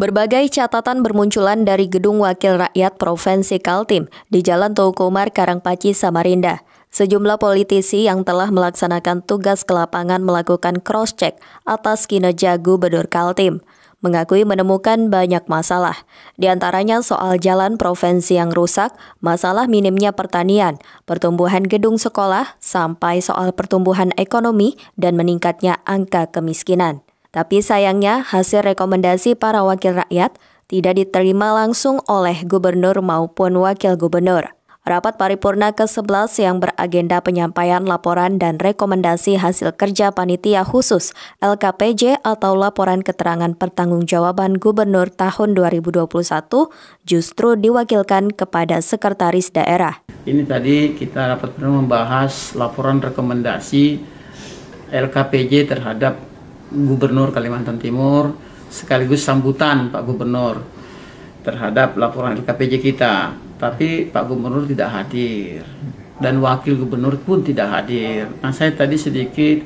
Berbagai catatan bermunculan dari Gedung Wakil Rakyat Provinsi Kaltim di Jalan Teuku Umar, Karangpaci, Samarinda. Sejumlah politisi yang telah melaksanakan tugas ke lapangan melakukan cross-check atas kinerja Gubernur Kaltim, mengakui menemukan banyak masalah. Di antaranya soal jalan provinsi yang rusak, masalah minimnya pertanian, pertumbuhan gedung sekolah, sampai soal pertumbuhan ekonomi dan meningkatnya angka kemiskinan. Tapi sayangnya hasil rekomendasi para wakil rakyat tidak diterima langsung oleh gubernur maupun wakil gubernur. Rapat paripurna ke-11 yang beragenda penyampaian laporan dan rekomendasi hasil kerja panitia khusus LKPJ atau Laporan Keterangan Pertanggungjawaban Gubernur tahun 2021 justru diwakilkan kepada Sekretaris Daerah. Ini tadi kita rapat membahas laporan rekomendasi LKPJ terhadap Gubernur Kalimantan Timur sekaligus sambutan Pak Gubernur terhadap laporan LKPJ kita. Tapi Pak Gubernur tidak hadir dan Wakil Gubernur pun tidak hadir. Nah, saya tadi sedikit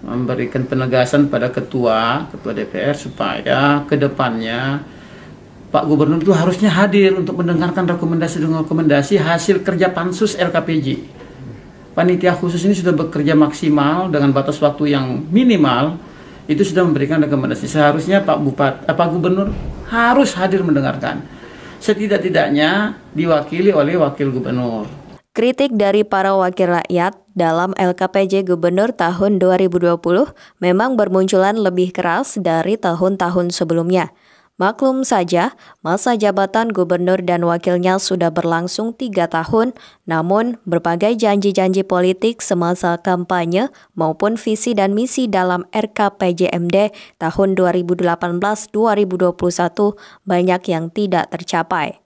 memberikan penegasan pada Ketua DPR supaya ke depannya Pak Gubernur itu harusnya hadir untuk mendengarkan rekomendasi hasil kerja Pansus LKPJ. Panitia khusus ini sudah bekerja maksimal dengan batas waktu yang minimal. Itu sudah memberikan rekomendasi. Seharusnya Pak Gubernur harus hadir mendengarkan. Setidak-tidaknya diwakili oleh Wakil Gubernur. Kritik dari para wakil rakyat dalam LKPJ Gubernur tahun 2020 memang bermunculan lebih keras dari tahun-tahun sebelumnya. Maklum saja, masa jabatan gubernur dan wakilnya sudah berlangsung 3 tahun, namun berbagai janji-janji politik semasa kampanye maupun visi dan misi dalam RKPJMD tahun 2018-2021 banyak yang tidak tercapai.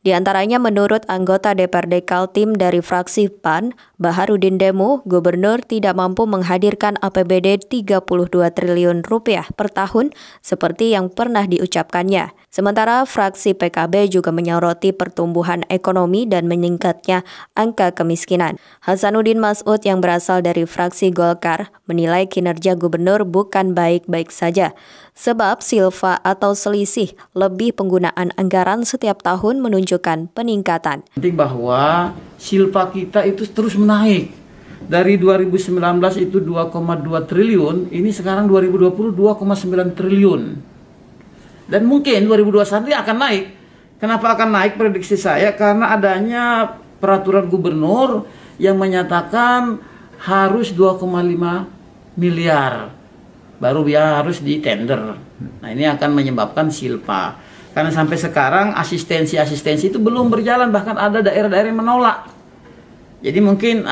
Di antaranya menurut anggota DPRD Kaltim dari fraksi PAN, Baharudin Demo, Gubernur tidak mampu menghadirkan APBD 32 triliun rupiah per tahun seperti yang pernah diucapkannya. Sementara fraksi PKB juga menyoroti pertumbuhan ekonomi dan meningkatnya angka kemiskinan. Hasanuddin Mas'ud yang berasal dari fraksi Golkar menilai kinerja Gubernur bukan baik-baik saja, sebab silva atau selisih lebih penggunaan anggaran setiap tahun menunjukkan peningkatan. Penting bahwa silpa kita itu terus menaik. Dari 2019 itu 2,2 triliun, ini sekarang 2020 2,9 triliun. Dan mungkin 2021 akan naik. Kenapa akan naik prediksi saya? Karena adanya peraturan gubernur yang menyatakan harus 2,5 miliar. Baru dia harus di tender. Nah, ini akan menyebabkan silpa. Karena sampai sekarang asistensi itu belum berjalan, bahkan ada daerah-daerah yang menolak. Jadi mungkin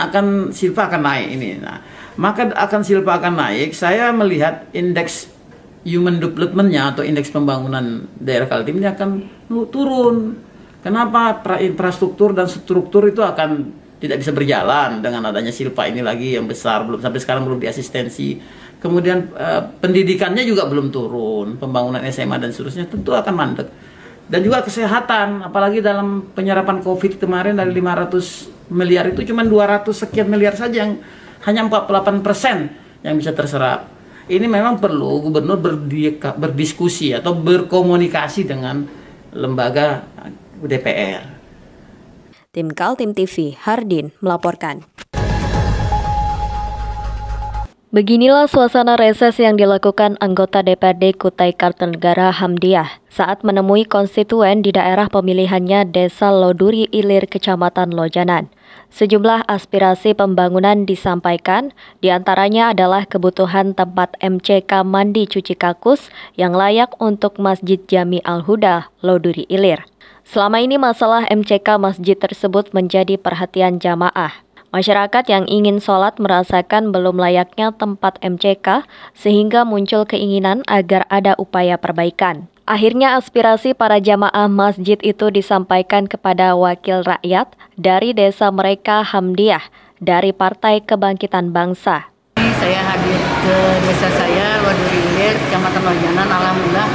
silpa akan naik ini. Nah, maka akan silpa akan naik. Saya melihat indeks human development-nya atau indeks pembangunan daerah Kaltim ini akan turun. Kenapa? Infrastruktur dan struktur itu akan tidak bisa berjalan dengan adanya silpa ini lagi yang besar, sampai sekarang belum diasistensi. Kemudian pendidikannya juga belum turun, pembangunan SMA dan seterusnya tentu akan mandek. Dan juga kesehatan, apalagi dalam penyerapan COVID kemarin dari 500 miliar itu cuma 200 sekian miliar saja, yang hanya 48% yang bisa terserap. Ini memang perlu gubernur berdiskusi atau berkomunikasi dengan lembaga DPR. Tim Kaltim TV, Hardin melaporkan. Beginilah suasana reses yang dilakukan anggota DPRD Kutai Kartanegara Hamdiah saat menemui konstituen di daerah pemilihannya Desa Loduri Ilir, Kecamatan Lojanan. Sejumlah aspirasi pembangunan disampaikan, diantaranya adalah kebutuhan tempat MCK mandi cuci kakus yang layak untuk Masjid Jami Al-Huda, Loduri Ilir. Selama ini masalah MCK masjid tersebut menjadi perhatian jamaah. Masyarakat yang ingin sholat merasakan belum layaknya tempat MCK sehingga muncul keinginan agar ada upaya perbaikan. Akhirnya aspirasi para jamaah masjid itu disampaikan kepada wakil rakyat dari desa mereka Hamdiah dari Partai Kebangkitan Bangsa. Saya hadir ke desa saya, Loduri Ilir, Kecamatan Lojanan. Alhamdulillah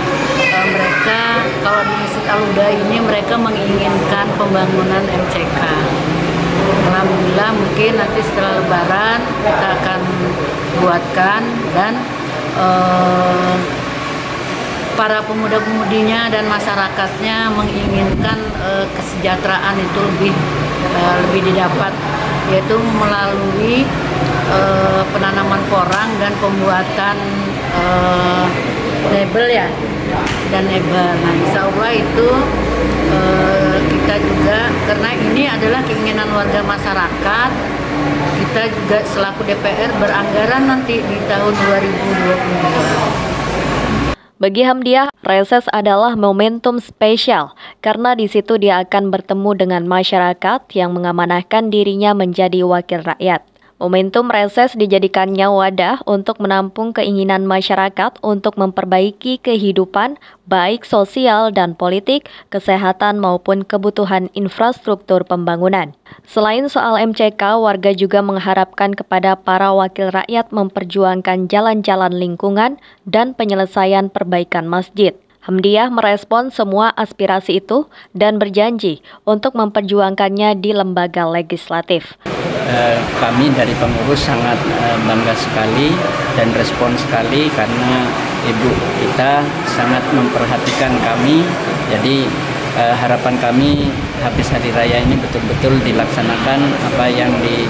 mereka kalau di Masjid Al-Huda ini mereka menginginkan pembangunan MCK. Alhamdulillah mungkin nanti setelah Lebaran kita akan buatkan dan para pemuda-pemudinya dan masyarakatnya menginginkan kesejahteraan itu lebih didapat, yaitu melalui penanaman porang dan pembuatan label ya, dan label. Nah, insya Allah itu kita juga, karena ini adalah keinginan warga masyarakat, kita juga selaku DPR beranggaran nanti di tahun 2022. Bagi Hamdiah, reses adalah momentum spesial karena di situ dia akan bertemu dengan masyarakat yang mengamanahkan dirinya menjadi wakil rakyat. Momentum reses dijadikannya wadah untuk menampung keinginan masyarakat untuk memperbaiki kehidupan, baik sosial dan politik, kesehatan maupun kebutuhan infrastruktur pembangunan. Selain soal MCK, warga juga mengharapkan kepada para wakil rakyat memperjuangkan jalan-jalan lingkungan dan penyelesaian perbaikan masjid. Hamdiah merespon semua aspirasi itu dan berjanji untuk memperjuangkannya di lembaga legislatif. Kami dari pengurus sangat bangga sekali dan respon sekali karena ibu kita sangat memperhatikan kami. Jadi harapan kami habis hari raya ini betul-betul dilaksanakan apa yang di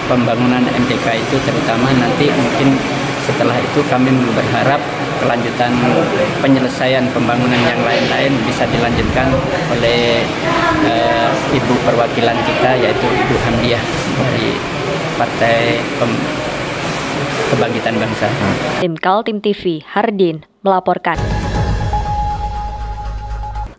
pembangunan MCK itu, terutama nanti mungkin setelah itu kami berharap kelanjutan penyelesaian pembangunan yang lain-lain bisa dilanjutkan oleh ibu perwakilan kita, yaitu Ibu Hamdiah dari Partai Kebangkitan Bangsa. Tim Kaltim TV, Hardin melaporkan.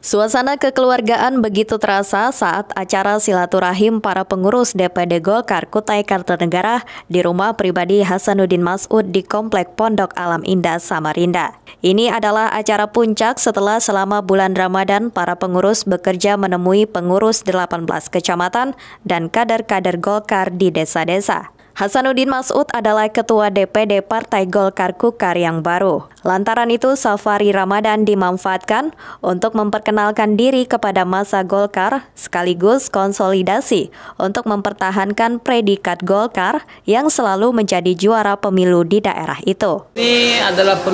Suasana kekeluargaan begitu terasa saat acara silaturahim para pengurus DPD Golkar Kutai Kartanegara di rumah pribadi Hasanuddin Mas'ud di Komplek Pondok Alam Indah, Samarinda. Ini adalah acara puncak setelah selama bulan Ramadan para pengurus bekerja menemui pengurus 18 kecamatan dan kader-kader Golkar di desa-desa. Hasanuddin Mas'ud adalah Ketua DPD Partai Golkar Kukar yang baru. Lantaran itu, safari Ramadan dimanfaatkan untuk memperkenalkan diri kepada massa Golkar sekaligus konsolidasi untuk mempertahankan predikat Golkar yang selalu menjadi juara pemilu di daerah itu. Ini adalah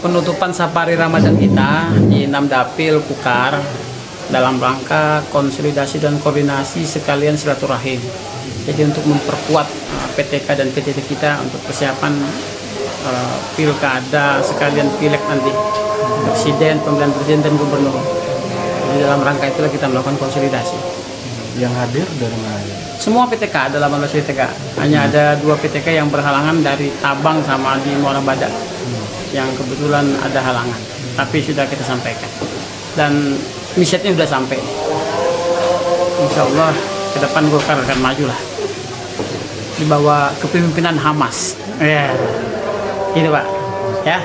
penutupan safari Ramadan kita di 6 Dapil Kukar dalam rangka konsolidasi dan koordinasi sekalian silaturahim. Jadi untuk memperkuat PTK dan PTT kita untuk persiapan pilkada sekalian pileg nanti, presiden, pemilihan presiden dan gubernur. Jadi dalam rangka itulah kita melakukan konsolidasi. Yang hadir dari mana? Semua PTK, ada 18 PTK. Hanya ada 2 PTK yang berhalangan dari Tabang sama di Muara Badak, yang kebetulan ada halangan. Tapi sudah kita sampaikan. Dan misinya sudah sampai. Insya Allah ke depan Golkar akan maju lah di bawah kepemimpinan Hamas. Gitu Pak. Ya.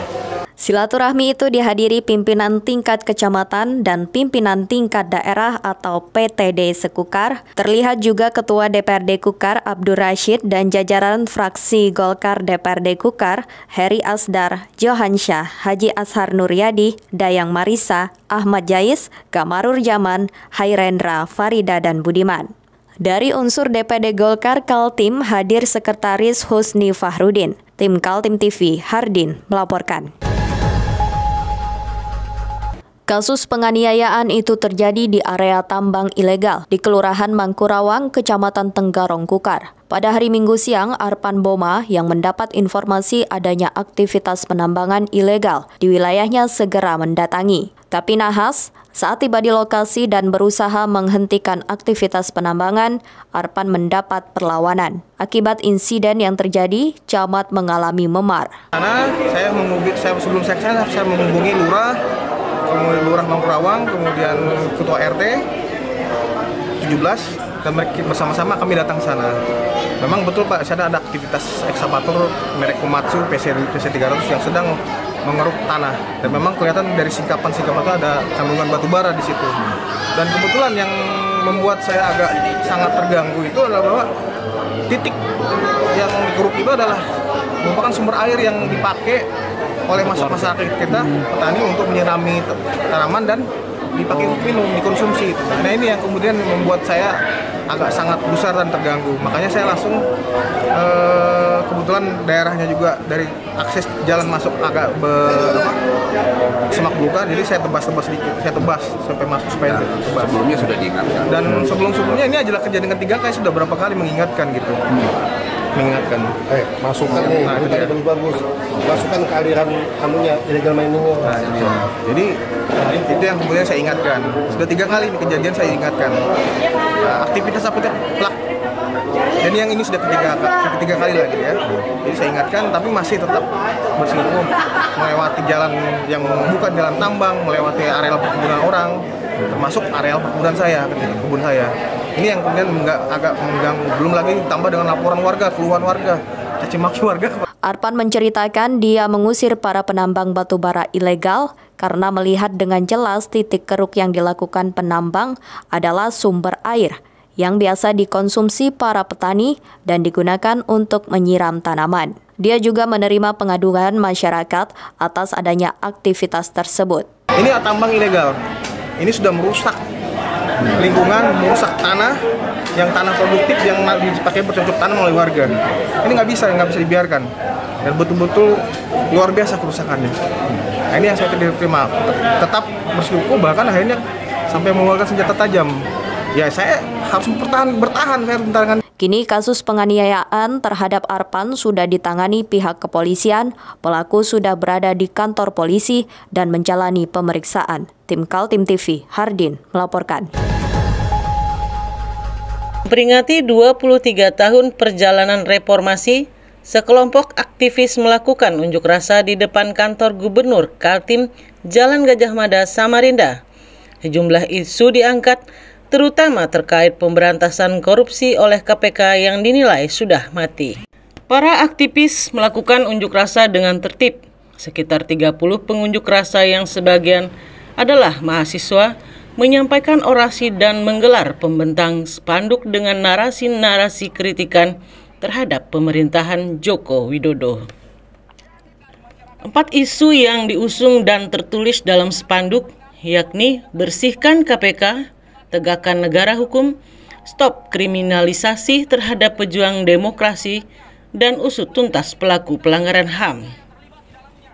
Silaturahmi itu dihadiri pimpinan tingkat kecamatan dan pimpinan tingkat daerah atau PTD sekukar. Terlihat juga Ketua DPRD Kukar Abdur Rashid dan jajaran fraksi Golkar DPRD Kukar, Heri Asdar, Johansyah, Haji Ashar Nuryadi, Dayang Marisa, Ahmad Jais, Kamarur Jaman, Hairendra, Farida dan Budiman. Dari unsur DPD Golkar Kaltim hadir Sekretaris Husni Fahrudin. Tim Kaltim TV, Hardin melaporkan. Kasus penganiayaan itu terjadi di area tambang ilegal di Kelurahan Mangkurawang, Kecamatan Tenggarong, Kukar. Pada hari Minggu siang, Arpan Boma yang mendapat informasi adanya aktivitas penambangan ilegal di wilayahnya segera mendatangi. Tapi nahas, saat tiba di lokasi dan berusaha menghentikan aktivitas penambangan, Arpan mendapat perlawanan. Akibat insiden yang terjadi, camat mengalami memar. Karena sebelum saya menghubungi lurah, kemudian Lurah Mangkurawang, kemudian Ketua RT 17, dan mereka bersama-sama kami datang ke sana. Memang betul Pak, sana ada aktivitas ekskavator merek Komatsu PC300 yang sedang mengeruk tanah. Dan memang kelihatan dari singkapan itu ada kandungan batu bara di situ. Dan kebetulan yang membuat saya agak sangat terganggu itu adalah bahwa titik yang dikeruk itu adalah merupakan sumber air yang dipakai oleh masyarakat kita, petani, untuk menyirami tanaman dan dipakai untuk minum, dikonsumsi. Nah ini yang kemudian membuat saya agak sangat gusar dan terganggu. Makanya saya langsung kebetulan daerahnya juga dari akses jalan masuk agak semak belukar, jadi saya tebas-tebas sedikit, saya tebas sampai masuk supaya tebas. Sebelumnya sudah diingatkan. Dan sebelumnya ini adalah kejadian ketiga kali, sudah berapa kali mengingatkan gitu. Mengingatkan. Masukan nih, nah, itu tadi bagus. Masukan ke aliran anunya, illegal miningnya. Nah, jadi itu yang kemudian saya ingatkan. Sudah 3 kali ini kejadian saya ingatkan. Aktivitas apa itu plak. Dan yang ini sudah ketiga kali lagi ya. Jadi saya ingatkan, tapi masih tetap bersikukuh melewati jalan yang bukan jalan tambang, melewati areal perkebunan orang, termasuk areal perkebunan saya, kebun saya. Ini yang kemudian agak mengganggu. Belum lagi tambah dengan laporan warga, keluhan warga, caci maki warga. Arpan menceritakan dia mengusir para penambang batu bara ilegal karena melihat dengan jelas titik keruk yang dilakukan penambang adalah sumber air yang biasa dikonsumsi para petani dan digunakan untuk menyiram tanaman. Dia juga menerima pengaduan masyarakat atas adanya aktivitas tersebut. Ini tambang ilegal. Ini sudah merusak lingkungan, merusak tanah, yang tanah produktif yang dipakai bercocok tanam oleh warga. Ini nggak bisa dibiarkan. Dan betul-betul luar biasa kerusakannya. Nah, ini yang saya tidak terima. Tetap bersikukuh, bahkan akhirnya sampai mengeluarkan senjata tajam. Ya saya harus bertahan, saya harus bertahan. Kini kasus penganiayaan terhadap Arpan sudah ditangani pihak kepolisian, pelaku sudah berada di kantor polisi dan menjalani pemeriksaan. Tim Kaltim TV, Hardin melaporkan. Memperingati 23 tahun perjalanan reformasi, sekelompok aktivis melakukan unjuk rasa di depan kantor Gubernur Kaltim, Jalan Gajah Mada, Samarinda. Sejumlah isu diangkat, terutama terkait pemberantasan korupsi oleh KPK yang dinilai sudah mati. Para aktivis melakukan unjuk rasa dengan tertib. Sekitar 30 pengunjuk rasa yang sebagian adalah mahasiswa menyampaikan orasi dan menggelar pembentang spanduk dengan narasi-narasi kritikan terhadap pemerintahan Joko Widodo. 4 isu yang diusung dan tertulis dalam spanduk yakni bersihkan KPK, tegakkan negara hukum, stop kriminalisasi terhadap pejuang demokrasi, dan usut tuntas pelaku pelanggaran HAM.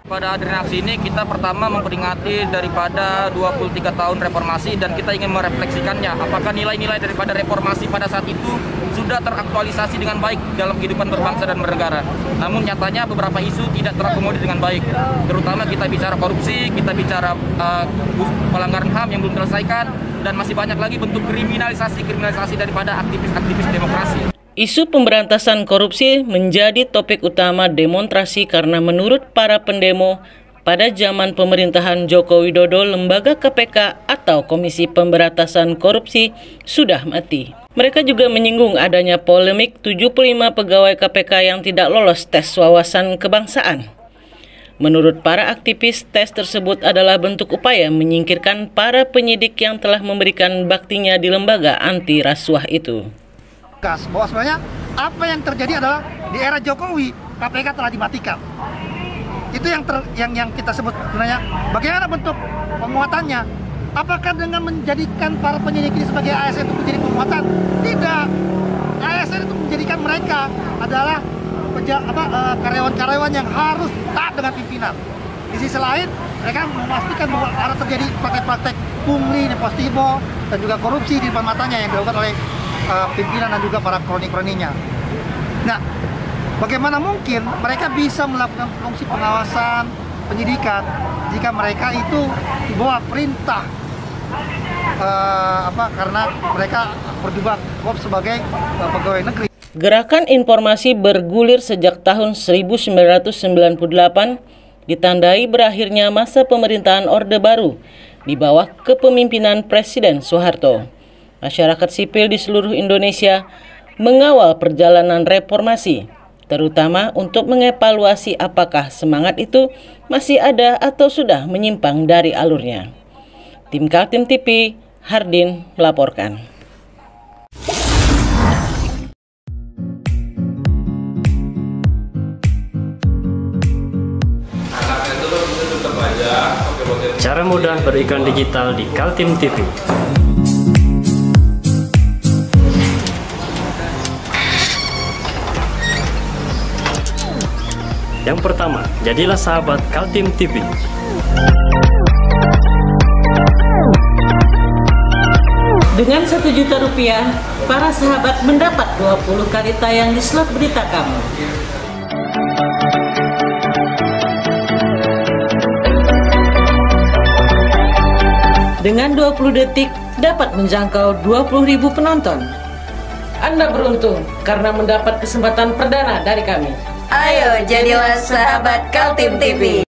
Pada hadirin aksi ini kita pertama memperingati daripada 23 tahun reformasi dan kita ingin merefleksikannya. Apakah nilai-nilai daripada reformasi pada saat itu sudah teraktualisasi dengan baik dalam kehidupan berbangsa dan bernegara. Namun nyatanya beberapa isu tidak terakomodir dengan baik. Terutama kita bicara korupsi, kita bicara pelanggaran HAM yang belum diselesaikan, dan masih banyak lagi bentuk kriminalisasi daripada aktivis-aktivis demokrasi. Isu pemberantasan korupsi menjadi topik utama demonstrasi karena menurut para pendemo, pada zaman pemerintahan Joko Widodo, lembaga KPK atau Komisi Pemberantasan Korupsi sudah mati. Mereka juga menyinggung adanya polemik 75 pegawai KPK yang tidak lolos tes wawasan kebangsaan. Menurut para aktivis, tes tersebut adalah bentuk upaya menyingkirkan para penyidik yang telah memberikan baktinya di lembaga anti rasuah itu. Bahwa sebenarnya apa yang terjadi adalah di era Jokowi KPK telah dimatikan. Itu yang kita sebut sebenarnya. Bagaimana bentuk penguatannya? Apakah dengan menjadikan para penyidik ini sebagai ASN itu menjadi penguatan? Tidak. ASN itu menjadikan mereka adalah karyawan-karyawan yang harus taat dengan pimpinan. Di sisi lain, mereka memastikan bahwa ada terjadi praktek-praktek pungli, nepotisme, dan juga korupsi di depan matanya yang dilakukan oleh pimpinan dan juga para kroni-kroninya. Nah, bagaimana mungkin mereka bisa melakukan fungsi pengawasan, penyidikan jika mereka itu di bawah perintah karena mereka berjibaku sebagai pegawai negeri. Gerakan informasi bergulir sejak tahun 1998, ditandai berakhirnya masa pemerintahan Orde Baru di bawah kepemimpinan Presiden Soeharto. Masyarakat sipil di seluruh Indonesia mengawal perjalanan reformasi, terutama untuk mengevaluasi apakah semangat itu masih ada atau sudah menyimpang dari alurnya. Tim Kaltim TV, Hardin melaporkan. Cara mudah beriklan digital di Kaltim TV. Yang pertama, jadilah sahabat Kaltim TV. Dengan Rp1.000.000, para sahabat mendapat 20 kali tayang di slot berita kamu. Dengan 20 detik, dapat menjangkau 20.000 penonton. Anda beruntung karena mendapat kesempatan perdana dari kami. Ayo, jadilah sahabat Kaltim TV.